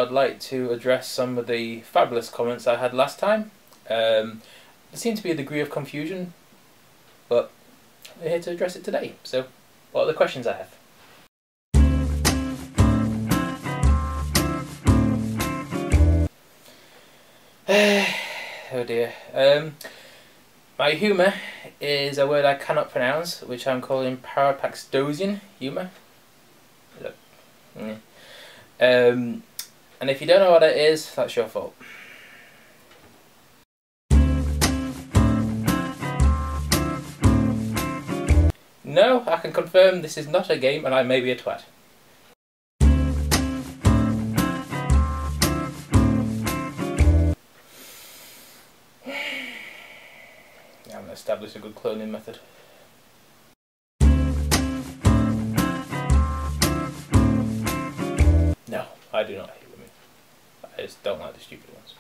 I'd like to address some of the fabulous comments I had last time. There seemed to be a degree of confusion, but we're here to address it today. So, what are the questions I have? Oh dear. My humour is a word I cannot pronounce, which I'm calling parapaxdosian humour. And if you don't know what it is, that's your fault. No, I can confirm this is not a game and I may be a twat. I haven't established a good cloning method. No, I do not hate women. I just don't like the stupid ones.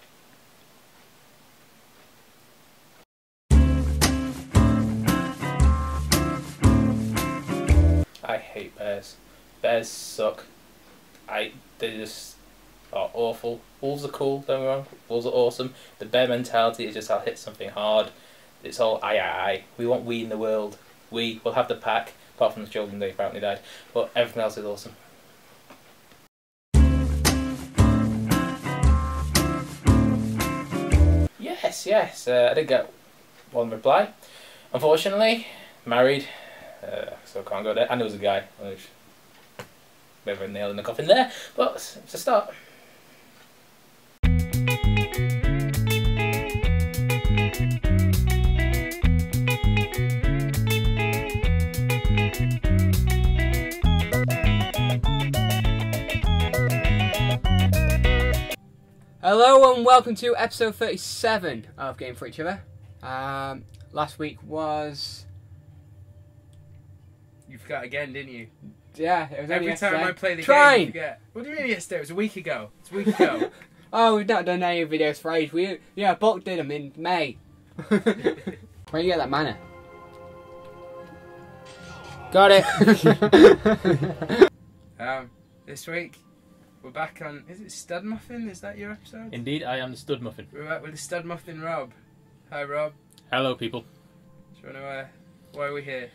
I hate bears. Bears suck. They just are awful. Wolves are cool, don't get me wrong. Wolves are awesome. The bear mentality is just I'll hit something hard. It's all I. We want we in the world. We will have the pack, apart from the children, they apparently died. But everything else is awesome. Yes. I did get one reply. Unfortunately, married, so can't go there. And there was a guy. Bit of a nail in the coffin there, but it's a start. Hello and welcome to episode 37 of Game for Each Other. Last week was... You forgot again, didn't you? Yeah, it was only Every time yesterday. I play the Trying. game, you forget. What do you mean yesterday? It was a week ago. It's a week ago. Oh, we've not done any videos for age. Bulk did them in May. Where do you get that mana? Got it! This week, we're back on... Is it Stud Muffin? Is that your episode? Indeed, I am the Stud Muffin. We're back with the Stud Muffin Rob. Hi, Rob. Hello, people. Do you want to... why are we here?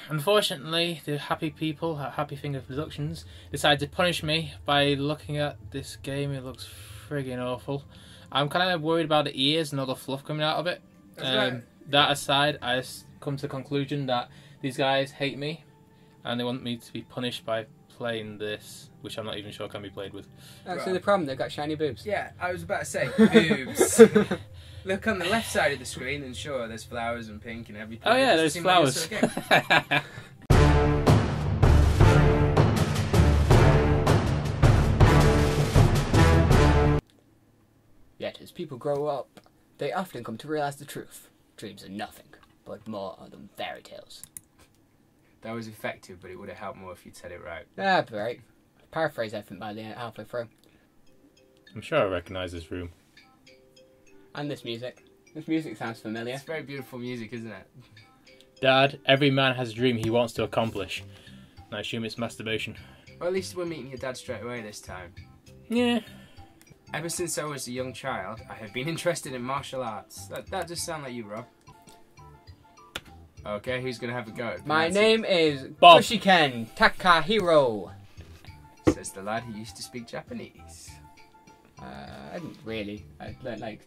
Unfortunately, the happy people at Happy Finger Productions decided to punish me by looking at this game. It looks friggin' awful. I'm kind of worried about the ears and all the fluff coming out of it. That aside, I come to the conclusion that these guys hate me and they want me to be punished by playing this, which I'm not even sure can be played with. That's the problem, they've got shiny boobs. Yeah, I was about to say, boobs. Look on the left side of the screen and sure, there's flowers and pink and everything. Oh yeah, there's flowers. Yet, as people grow up, they often come to realise the truth. Dreams are nothing, but more than fairy tales. That was effective, but it would have helped more if you'd said it right. Ah, right. Paraphrase everything by the halfway through. I'm sure I recognise this room. And this music. This music sounds familiar. It's very beautiful music, isn't it? Dad, every man has a dream he wants to accomplish. I assume it's masturbation. Well, at least we're meeting your dad straight away this time. Yeah. Ever since I was a young child, I have been interested in martial arts. That does sound like you, Rob. Okay, who's going to have a go? My name is Bob. Bushiken Takahiro. Says the lad who used to speak Japanese. I didn't really. I learned like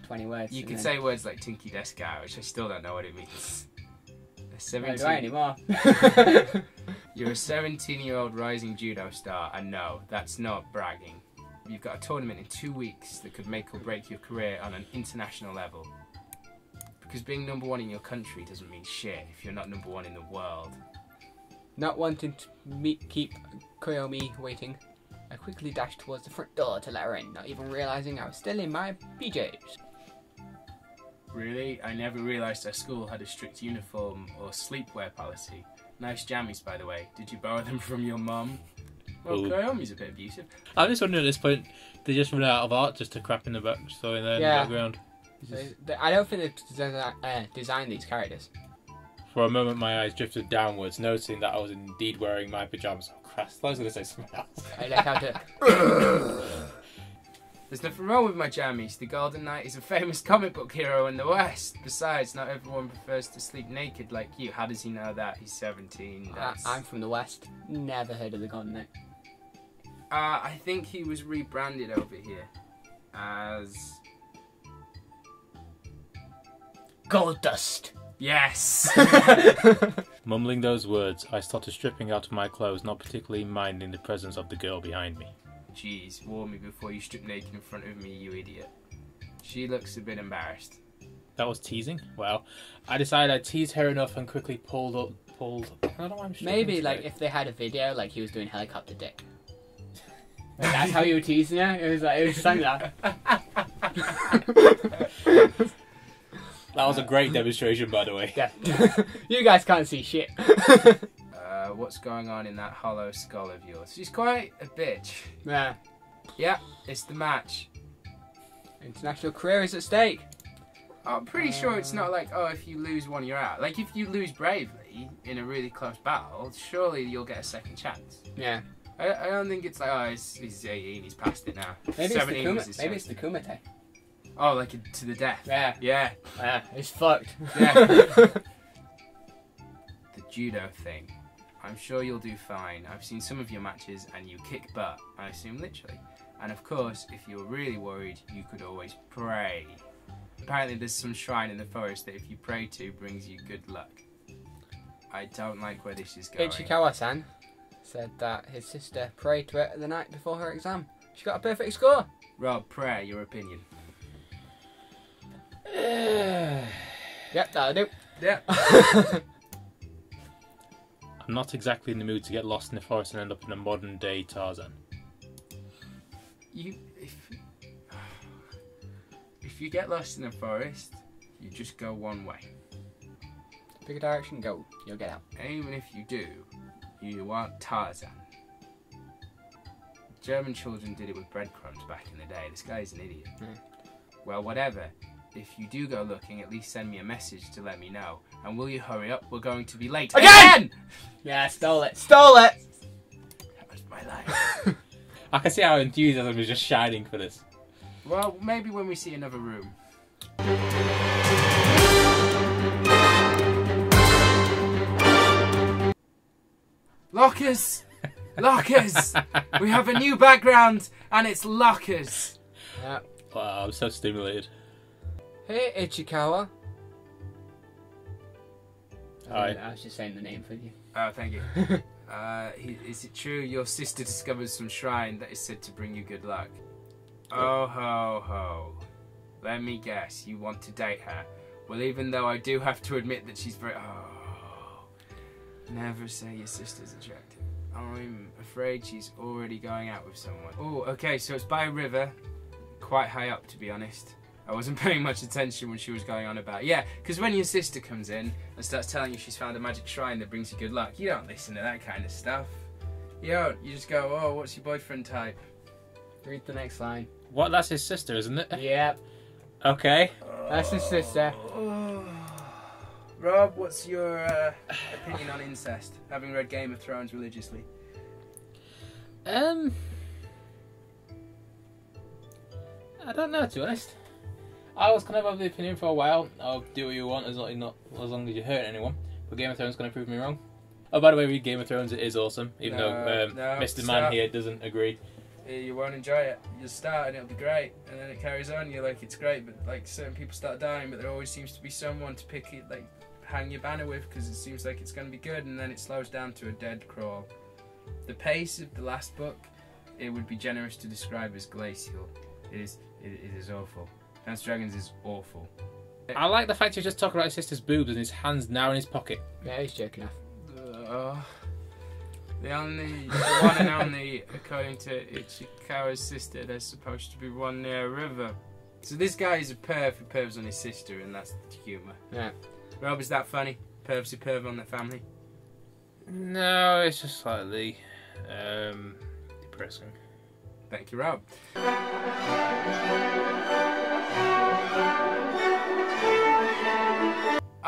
20 words. You can say words like Tinky Deska, which I still don't know what it means. Don't do I anymore. You're a 17-year-old rising judo star, and no, that's not bragging. You've got a tournament in 2 weeks that could make or break your career on an international level. Because being number one in your country doesn't mean shit if you're not number one in the world. Not wanting to keep Koyomi waiting, I quickly dashed towards the front door to let her in, not even realising I was still in my PJs. Really? I never realised our school had a strict uniform or sleepwear policy. Nice jammies, by the way. Did you borrow them from your mum? Well, Koyomi's a bit abusive. I'm just wondering at this point, they just run out of art just to crap in the back, so in the background. I don't think they've designed these characters. For a moment, my eyes drifted downwards, noticing that I was indeed wearing my pajamas. Oh, Christ, I was going to say something else. I like how to... There's nothing wrong with my jammies. The Golden Knight is a famous comic book hero in the West. Besides, not everyone prefers to sleep naked like you. How does he know that? He's 17. I'm from the West. Never heard of the Golden Knight. I think he was rebranded over here as... Gold Dust. Yes! Mumbling those words, I started stripping out of my clothes, not particularly minding the presence of the girl behind me. Jeez, warn me before you strip naked in front of me, you idiot. She looks a bit embarrassed. That was teasing? Well, I decided I'd tease her enough and quickly pulled. I don't know why I'm stripping Maybe, today. like, if they had a video, like, he was doing helicopter dick. Like, that's how you were teasing her? It was just like that. That was a great demonstration, by the way. Yeah. You guys can't see shit. What's going on in that hollow skull of yours? She's quite a bitch. Yeah. Yeah, it's the match. International career is at stake. I'm pretty sure it's not like, oh, if you lose one, you're out. Like, if you lose bravely in a really close battle, surely you'll get a second chance. Yeah. I don't think it's like, oh, he's 18, he's past it now. Maybe Maybe it's the Kumite. Oh, like to the death. Yeah. Yeah. Yeah. It's fucked. Yeah. The judo thing. I'm sure you'll do fine. I've seen some of your matches and you kick butt, I assume literally. And of course, if you're really worried, you could always pray. Apparently there's some shrine in the forest that if you pray to brings you good luck. I don't like where this is going. Ichikawa-san said that his sister prayed to it the night before her exam. She got a perfect score. Rob, pray, your opinion. Yep, that'll do. Yeah. I'm not exactly in the mood to get lost in the forest and end up in a modern day Tarzan. If you get lost in the forest, you just go one way. Pick a direction, go. You'll get out. And even if you do, you aren't Tarzan. German children did it with breadcrumbs back in the day. This guy's an idiot. Well, whatever. If you do go looking, at least send me a message to let me know. And will you hurry up? We're going to be late. Again! Yeah, stole it. Stole it! That was my life. I can see how enthusiasm is just shining for this. Well, maybe when we see another room. Lockers! Lockers! We have a new background, and it's lockers. Yeah. Wow, I'm so stimulated. Hey, Ichikawa. Hi. I was just saying the name for you. Oh, thank you. Is it true your sister discovered some shrine that is said to bring you good luck? Oh ho ho. Let me guess, you want to date her. Well, even though I do have to admit that she's very... Oh. Never say your sister's attractive. I'm afraid she's already going out with someone. Oh, okay, so it's by a river. Quite high up, to be honest. I wasn't paying much attention when she was going on about... Yeah, because when your sister comes in and starts telling you she's found a magic shrine that brings you good luck, you don't listen to that kind of stuff. You don't. You just go, oh, what's your boyfriend type? Read the next line. What? That's his sister, isn't it? Yep. Okay. That's his sister. Rob, what's your opinion on incest, having read Game of Thrones religiously? I don't know, to be honest. I was kind of the opinion for a while. I'll do what you want as long as you hurt anyone. But Game of Thrones is going to prove me wrong. Oh, by the way, read Game of Thrones. It is awesome, even though Mr. Man here doesn't agree. You won't enjoy it. You'll start and it'll be great, and then it carries on. You're like, it's great, but like certain people start dying, but there always seems to be someone to pick it, like hang your banner with, because it seems like it's going to be good, and then it slows down to a dead crawl. The pace of the last book, it would be generous to describe as glacial. It is awful. Dance Dragons is awful. I like the fact you're just talking about his sister's boobs and his hands now in his pocket. Yeah, he's joking off. The one and only, according to Ichikawa's sister, there's supposed to be one near a river. So this guy is a perv who pervs on his sister, and that's the humour. Yeah. Rob, is that funny? Pervs who perv on their family? No, it's just slightly depressing. Thank you, Rob.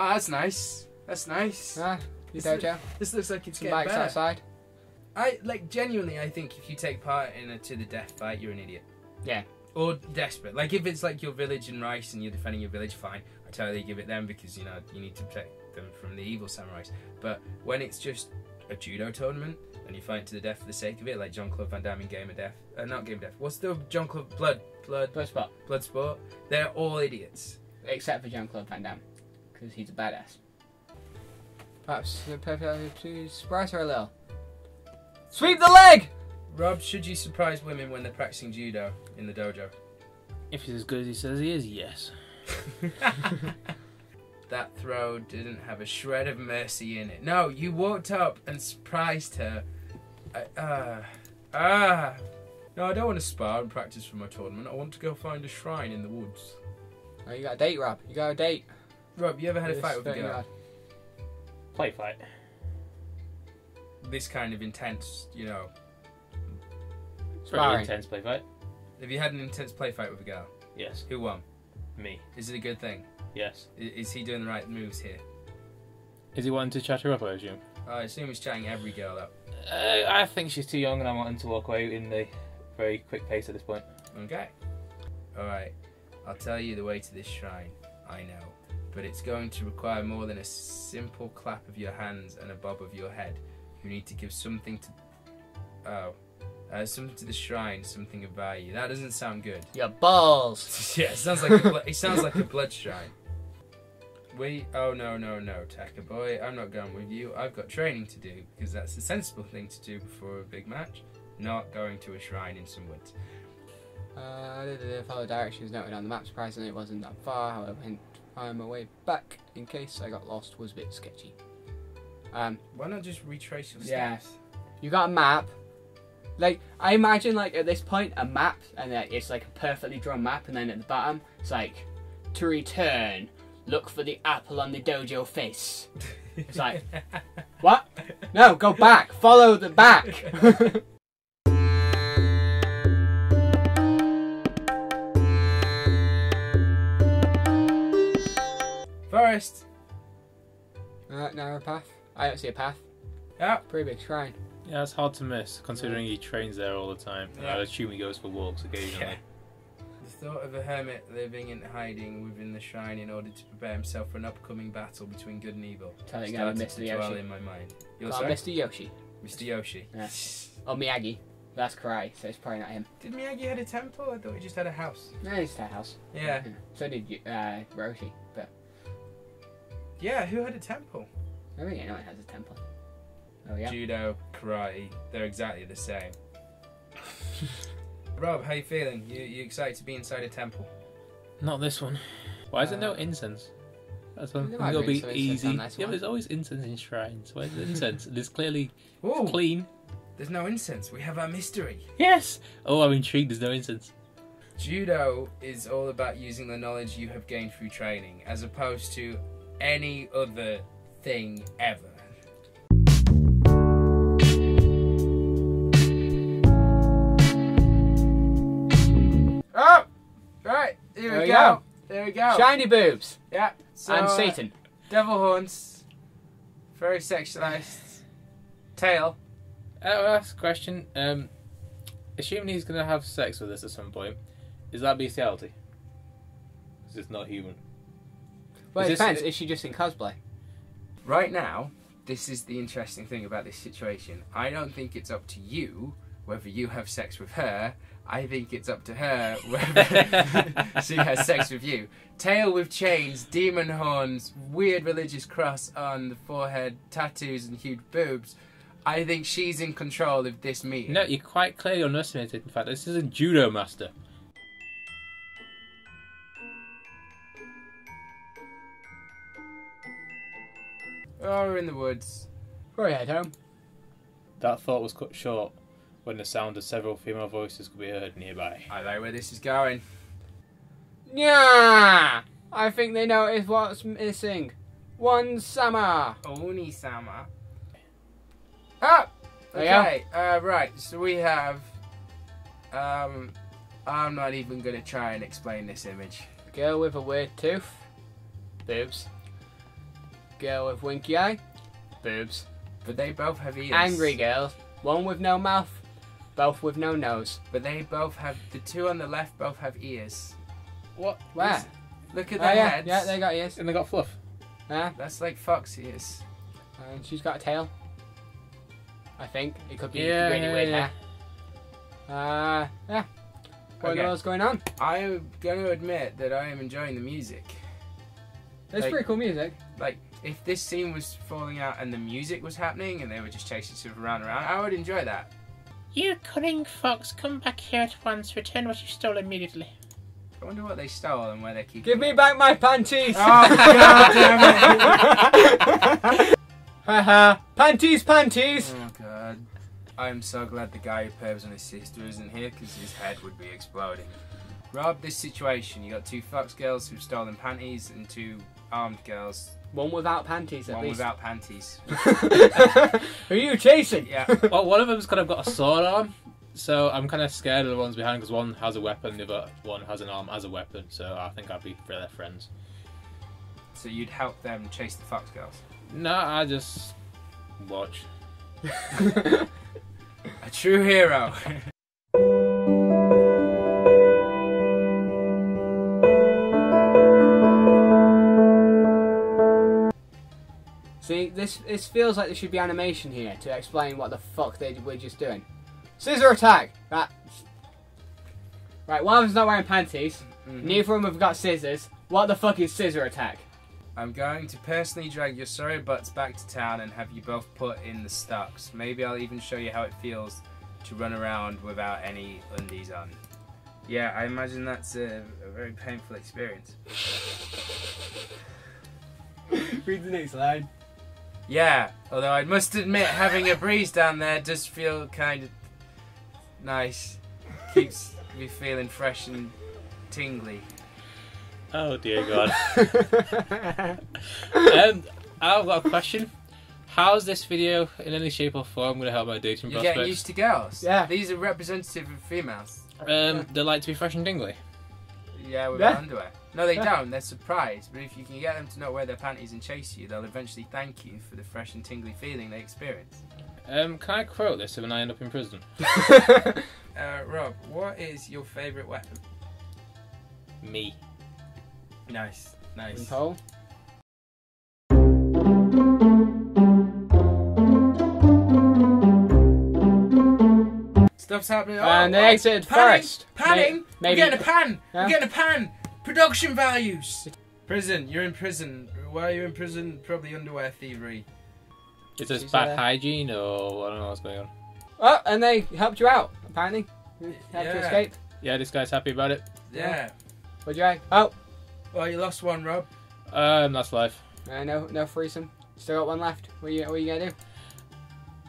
Oh, that's nice. That's nice. Ah, you dojo. This looks like it's Some getting bikes better. outside. Genuinely, I think if you take part in a to the death fight, you're an idiot. Yeah. Or desperate. Like if it's like your village in Rice and you're defending your village, fine. I totally give it them because you need to protect them from the evil samurais. But when it's just a judo tournament and you fight to the death for the sake of it, like Jean-Claude Van Damme in Game of Death, not Game of Death. What's the Jean-Claude Bloodsport? They're all idiots. Except for Jean-Claude Van Damme, because he's a badass. Perhaps to surprise her a little. Sweep the leg! Rob, should you surprise women when they're practicing judo in the dojo? If he's as good as he says he is, yes. That throw didn't have a shred of mercy in it. No, you walked up and surprised her. No, I don't want to spar and practice for my tournament. I want to go find a shrine in the woods. Oh, you got a date, Rob. You got a date. Rob, you ever had a fight with a girl? Play fight. This kind of intense, Pretty Sparring. intense play fight. Have you had an intense play fight with a girl? Yes. Who won? Me. Is it a good thing? Yes. Is he doing the right moves here? Is he wanting to chat her up, I assume? I assume he's chatting every girl up. I think she's too young and I want him to walk away in the very quick pace at this point. Okay. Alright. I'll tell you the way to this shrine. I know. But it's going to require more than a simple clap of your hands and a bob of your head. You need to give something to... something to the shrine, something of value. That doesn't sound good. Your balls! Yeah, it sounds like a blood shrine. Oh no, Taka boy, I'm not going with you. I've got training to do, because that's the sensible thing to do before a big match. Not going to a shrine in some woods. I did follow directions noted on the map. Surprisingly, it wasn't that far. However, hint find my way back in case I got lost was a bit sketchy. Why not just retrace your steps? Yeah. You got a map. Like, I imagine, like, at this point, a map, and it's like a perfectly drawn map, and then at the bottom, it's like, to return, look for the apple on the dojo face. It's like, what? No, go back. Follow the back. Forest. Narrow path. I don't see a path. Yeah. Pretty big shrine. Yeah, it's hard to miss, considering he trains there all the time. Yeah. I'd assume he goes for walks occasionally. Yeah. The thought of a hermit living in hiding within the shrine in order to prepare himself for an upcoming battle between good and evil Tell you started Mr. to dwell Yoshi. in my mind. Oh, Mr. Yoshi. Mr. Yoshi. Yeah. Oh, Miyagi. That's karate, so it's probably not him. Did Miyagi had a temple? I thought he just had a house. No, he's a house. Yeah. So did Roshi, but Yeah, who had a temple? I think anyone has a temple. Oh yeah. Judo, karate, they're exactly the same. Rob, how you feeling? You excited to be inside a temple? Not this one. Why is there no incense? That's one There thing might that'll be be some incense easy. on Yeah, this but one. there's always incense in shrines. Where's the incense? There's clearly Ooh, clean. there's no incense. We have our mystery. Yes! Oh, I'm intrigued. There's no incense. Judo is all about using the knowledge you have gained through training, as opposed to any other thing ever. Oh! Right, here There we we go. go. There we go. Shiny boobs Yeah. So, and Satan. Devil horns. Very sexualized. Tail. I'll ask a question. Assuming he's going to have sex with us at some point, is that bestiality? Because it's not human. Well, Is it this- depends. Is she just in cosplay? Right now, this is the interesting thing about this situation. I don't think it's up to you whether you have sex with her. I think it's up to her whether she has sex with you. Tail with chains, demon horns, weird religious cross on the forehead, tattoos and huge boobs. I think she's in control of this meeting. No, you're quite clearly underestimated. In fact, this is a judo master. Oh, we're in the woods. Hurry head home. That thought was cut short when the sound of several female voices could be heard nearby. I like where this is going. Yeah, I think they noticed what's missing. One summer. Oni-sama. Oh! There you go. Okay, right, so we have... I'm not even going to try and explain this image. Girl with a weird tooth. Boobs. Girl with winky eye. Boobs. But they both have ears. Angry girl. One with no mouth. Both with no nose. But they both have, the two on the left both have ears. What? Where? Look at their heads. Yeah, they got ears. And they got fluff. Yeah. That's like fox ears. And she's got a tail. I think. It could be Yeah, really weird yeah. hair. Yeah. What else going on? I'm going to admit that I am enjoying the music. It's Like- pretty cool music. Like, if this scene was falling out and the music was happening and they were just chasing each other around, I would enjoy that. You cunning fox, come back here at once. Return what you stole immediately. I wonder what they stole and where they're keeping Give me back my panties! Oh, God damn it! Haha. Panties, panties! Oh, God. I'm so glad the guy who pervs on his sister isn't here because his head would be exploding. Rob, this situation, you got two fox girls who've stolen panties and two armed girls. One without panties, at One least. without panties. Who are you chasing? Yeah. Well, one of them's kind of got a sword arm, so I'm kind of scared of the ones behind because one has a weapon, the other one has an arm as a weapon, so I think I'd be for their friends. So you'd help them chase the fox girls? No, I just watch. A true hero. See, this feels like there should be animation here to explain what the fuck they were just doing. Scissor attack! Right, one of them's not wearing panties. Neither of them have got scissors. What the fuck is scissor attack? I'm going to personally drag your sorry butts back to town and have you both put in the stocks. Maybe I'll even show you how it feels to run around without any undies on. Yeah, I imagine that's a very painful experience. Read the next line. Yeah, although I must admit having a breeze down there does feel kind of nice. Keeps me feeling fresh and tingly. Oh dear God. I've got a question. How's this video in any shape or form going to help my dating You're prospects? getting used to girls. Yeah. These are representative of females. They like to be fresh and tingly. Yeah, with Yeah. their underwear. No, they Yeah. don't. They're surprised. But if you can get them to not wear their panties and chase you, they'll eventually thank you for the fresh and tingly feeling they experience. Can I quote this when I end up in prison? Rob, what is your favourite weapon? Me. Nice, nice. And Paul? Stuff's happening. And they exited panning, first. Panning! Maybe. We're getting a pan! Yeah. We're getting a pan! Production values! Prison, you're in prison. Why are you in prison? Probably underwear thievery. Is this She's bad there. hygiene or I don't know what's going on? Oh, and they helped you out, apparently. Helped you escape. Yeah, this guy's happy about it. Yeah. What'd you like? Oh, Well, you lost one, Rob. That's life. no threesome. Still got one left. What are you gonna do?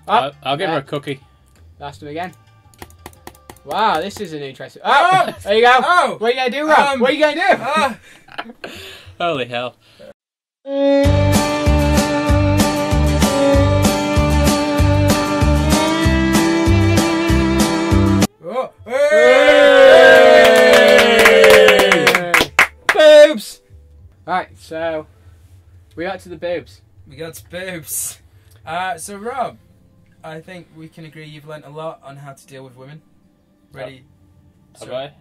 Oh, I'll give her a cookie. Lost him again. Wow, this is an interesting. Oh, there you go. Oh! What are you gonna do, Rob? What are you gonna do? Ah! Holy hell. Oh! Hey! Boobs! Alright, so we got to the boobs. We got to boobs. So Rob, I think we can agree you've learnt a lot on how to deal with women. Ready? Have I?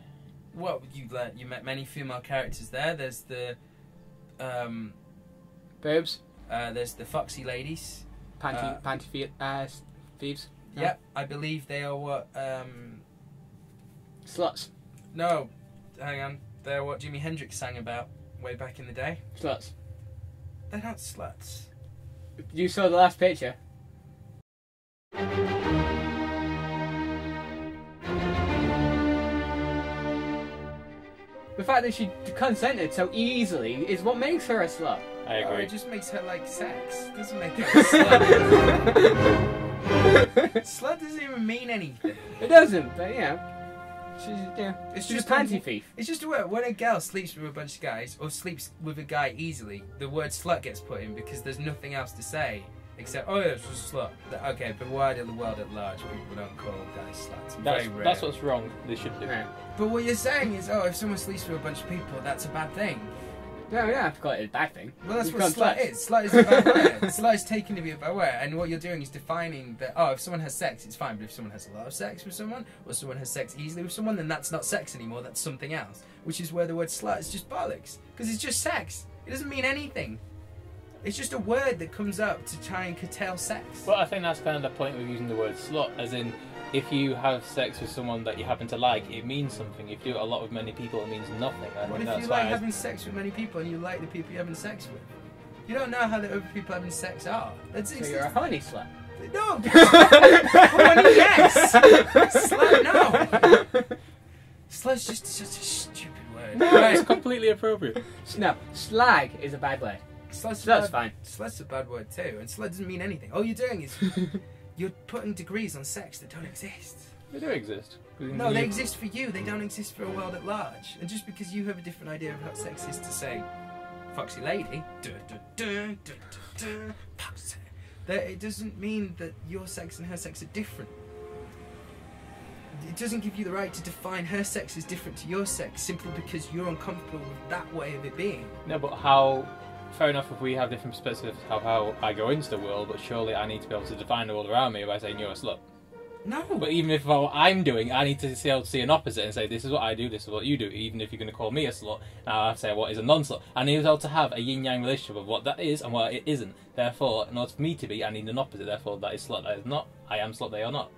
What you learnt? You met many female characters there. There's the Boobs. there's the foxy ladies. Panty thieves. Yep, I believe they are what Sluts. no, hang on. They're what Jimi Hendrix sang about way back in the day. Sluts. They're not sluts. You saw the last picture. The fact that she consented so easily is what makes her a slut. I Oh, agree. it just makes her like sex. It doesn't make her a slut. Slut doesn't even mean anything. It doesn't, but you know. It's She's just a panty thief. It's just a word. When a girl sleeps with a bunch of guys or sleeps with a guy easily, the word slut gets put in because there's nothing else to say except, oh yeah, it's just a slut. Okay, but why in the world at large people don't call guys sluts? Very rare. That's what's wrong. They should do. Yeah. But what you're saying is, oh, if someone sleeps with a bunch of people, that's a bad thing. No, we don't have to call it a bad thing. Well, that's You've what gone slut is. Slut is a bad word. Slut is taken to be a bad word, and what you're doing is defining that, oh, if someone has sex, it's fine, but if someone has a lot of sex with someone, or someone has sex easily with someone, then that's not sex anymore, that's something else. Which is where the word slut is just bollocks. Because it's just sex. It doesn't mean anything. It's just a word that comes up to try and curtail sex. Well, I think that's kind of the point of using the word slut, as in, if you have sex with someone that you happen to like, it means something. If you do it a lot with many people, it means nothing. What if you like having sex with many people and you like the people you're having sex with? You don't know how the other people having sex are. So you're a honey slut. No! Honey, yes! Slut, no! Slut's just such a stupid word. No, it's completely appropriate. No, slag is a bad word. Slut's fine. Slut's a bad word too, and slut doesn't mean anything. All you're doing is you're putting degrees on sex that don't exist. They do exist. No, they exist for you. They don't exist for a world at large. And just because you have a different idea of what sex is to say, foxy lady, that it doesn't mean that your sex and her sex are different. It doesn't give you the right to define her sex as different to your sex simply because you're uncomfortable with that way of it being. No, but how... Fair enough if we have different perspectives of how I go into the world, but surely I need to be able to define the world around me by saying you're a slut. No. But even if what I'm doing, I need to be able to see an opposite and say this is what I do, this is what you do. Even if you're going to call me a slut, now I have to say what is a non-slut. I need to be able to have a yin-yang relationship of what that is and what it isn't. Therefore, in order for me to be, I need an opposite. Therefore, that is slut, that is not. I am slut, they are not.